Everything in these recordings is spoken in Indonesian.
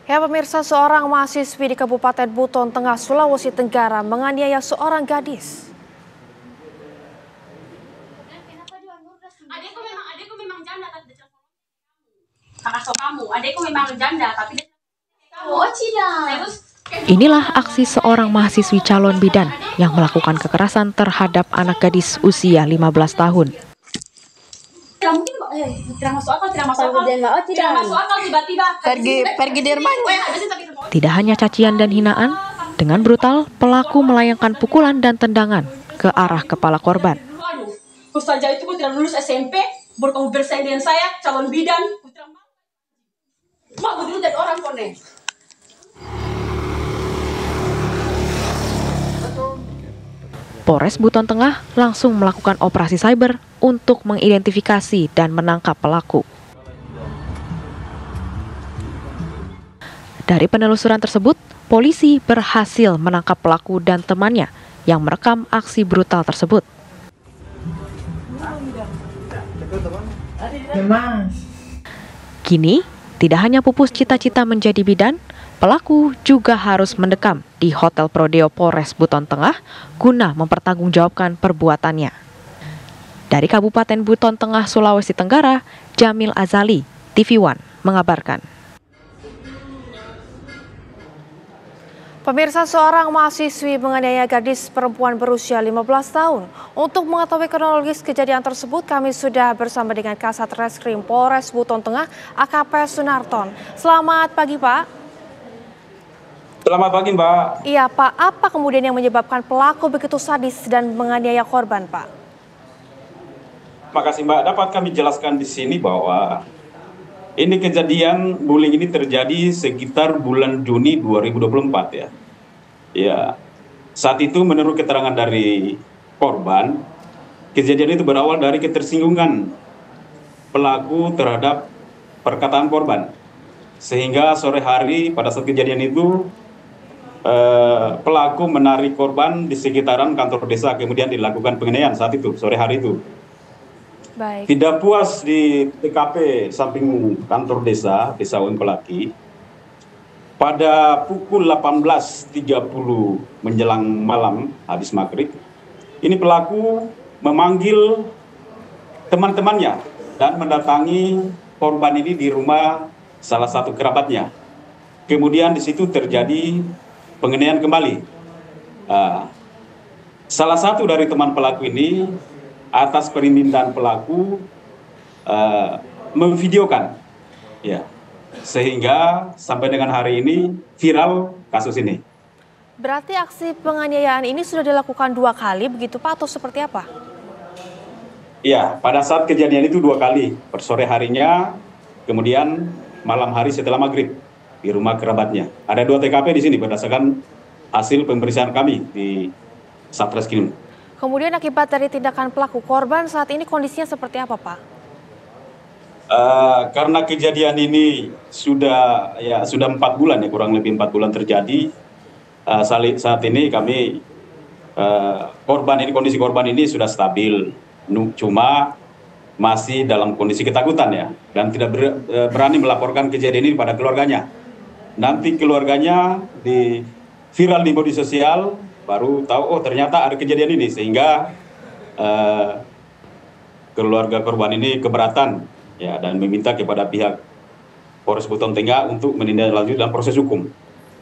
Ya pemirsa, seorang mahasiswi di Kabupaten Buton Tengah, Sulawesi Tenggara menganiaya seorang gadis. Adekku memang janda tapi adekku memang janda tapi kamu. Oh tidak. Inilah aksi seorang mahasiswi calon bidan yang melakukan kekerasan terhadap anak gadis usia 15 tahun. Tidak masuk akal tiba-tiba pergi dari rumahnya. Tidak hanya cacian dan hinaan, dengan brutal pelaku melayangkan pukulan dan tendangan ke arah kepala korban. Saja itu kau tidak lulus SMP, baru kamu bersaing dengan saya calon bidan. Mau dulu jadi orang kone. Polres Buton Tengah langsung melakukan operasi cyber untuk mengidentifikasi dan menangkap pelaku. Dari penelusuran tersebut, polisi berhasil menangkap pelaku dan temannya yang merekam aksi brutal tersebut. Kini, tidak hanya pupus cita-cita menjadi bidan, pelaku juga harus mendekam di Hotel Prodeo Polres Buton Tengah guna mempertanggungjawabkan perbuatannya. Dari Kabupaten Buton Tengah, Sulawesi Tenggara, Jamil Azali, TV One, mengabarkan. Pemirsa, seorang mahasiswi menganiaya gadis perempuan berusia 15 tahun. Untuk mengetahui kronologis kejadian tersebut, kami sudah bersama dengan Kasat Reskrim Polres Buton Tengah, AKP Sunarton. Selamat pagi, Pak. Selamat pagi, Mbak. Iya, Pak. Apa kemudian yang menyebabkan pelaku begitu sadis dan menganiaya korban, Pak? Terima kasih, Mbak. Dapat kami jelaskan di sini bahwa ini kejadian bullying ini terjadi sekitar bulan Juni 2024 ya. Ya, saat itu menurut keterangan dari korban, kejadian itu berawal dari ketersinggungan pelaku terhadap perkataan korban. Sehingga sore hari pada saat kejadian itu, pelaku menarik korban di sekitaran kantor desa, kemudian dilakukan penganiayaan saat itu, sore hari itu. Baik. Tidak puas di TKP samping kantor desa Wempelaki, pada pukul 18.30 menjelang malam habis maghrib, ini pelaku memanggil teman-temannya dan mendatangi korban ini di rumah salah satu kerabatnya. Kemudian di situ terjadi penganiayaan kembali. Salah satu dari teman pelaku ini atas permintaan pelaku memvideokan, ya, sehingga sampai dengan hari ini viral kasus ini. Berarti aksi penganiayaan ini sudah dilakukan 2 kali begitu, Pak, atau seperti apa? Iya, pada saat kejadian itu 2 kali, per sore harinya, kemudian malam hari setelah maghrib di rumah kerabatnya. Ada 2 TKP di sini berdasarkan hasil pemeriksaan kami di Satreskrim. Kemudian akibat dari tindakan pelaku, korban saat ini kondisinya seperti apa, Pak? Karena kejadian ini sudah 4 bulan ya, kurang lebih 4 bulan terjadi. Saat ini kami kondisi korban ini sudah stabil, cuma masih dalam kondisi ketakutan ya, dan tidak berani melaporkan kejadian ini pada keluarganya. Nanti keluarganya viral di media sosial, baru tahu oh ternyata ada kejadian ini, sehingga keluarga korban ini keberatan ya, dan meminta kepada pihak Polres Buton Tengah untuk menindaklanjuti dalam proses hukum.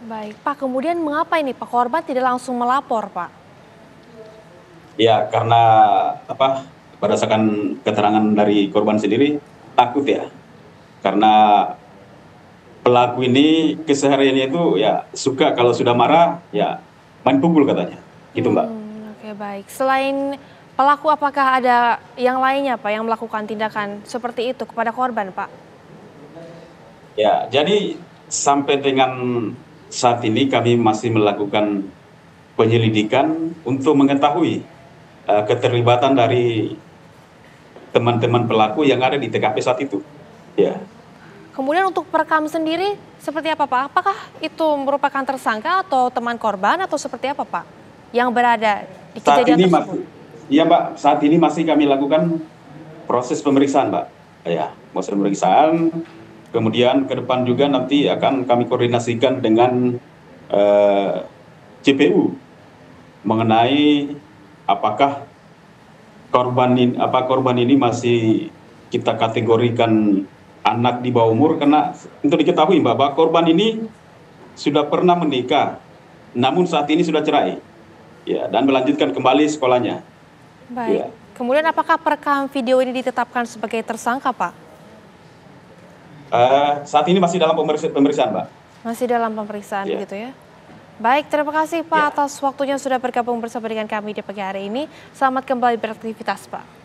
Baik, Pak. Kemudian mengapa ini Pak korban tidak langsung melapor, Pak? Ya, karena berdasarkan keterangan dari korban sendiri takut ya, karena pelaku ini kesehariannya itu ya suka kalau sudah marah ya main pukul katanya, gitu Mbak. Oke, baik. Selain pelaku, apakah ada yang lainnya Pak yang melakukan tindakan seperti itu kepada korban, Pak? Ya, jadi sampai dengan saat ini kami masih melakukan penyelidikan untuk mengetahui keterlibatan dari teman-teman pelaku yang ada di TKP saat itu. Ya. Kemudian untuk perekam sendiri seperti apa, Pak? Apakah itu merupakan tersangka atau teman korban atau seperti apa, Pak? Yang berada di kejadian tersebut? Iya, Mbak. Saat ini masih kami lakukan proses pemeriksaan, Mbak. Ya, proses pemeriksaan Kemudian ke depan juga nanti akan kami koordinasikan dengan CPU mengenai apakah korban ini masih kita kategorikan anak di bawah umur, karena untuk diketahui Mbak, bahwa korban ini sudah pernah menikah, namun saat ini sudah cerai, ya, dan melanjutkan kembali sekolahnya. Baik. Ya. Kemudian apakah perekam video ini ditetapkan sebagai tersangka, Pak? Saat ini masih dalam pemeriksaan, Mbak. Masih dalam pemeriksaan Ya. gitu ya. Baik, terima kasih Pak Ya. atas waktunya sudah bergabung bersama dengan kami di pagi hari ini. Selamat kembali beraktivitas, Pak.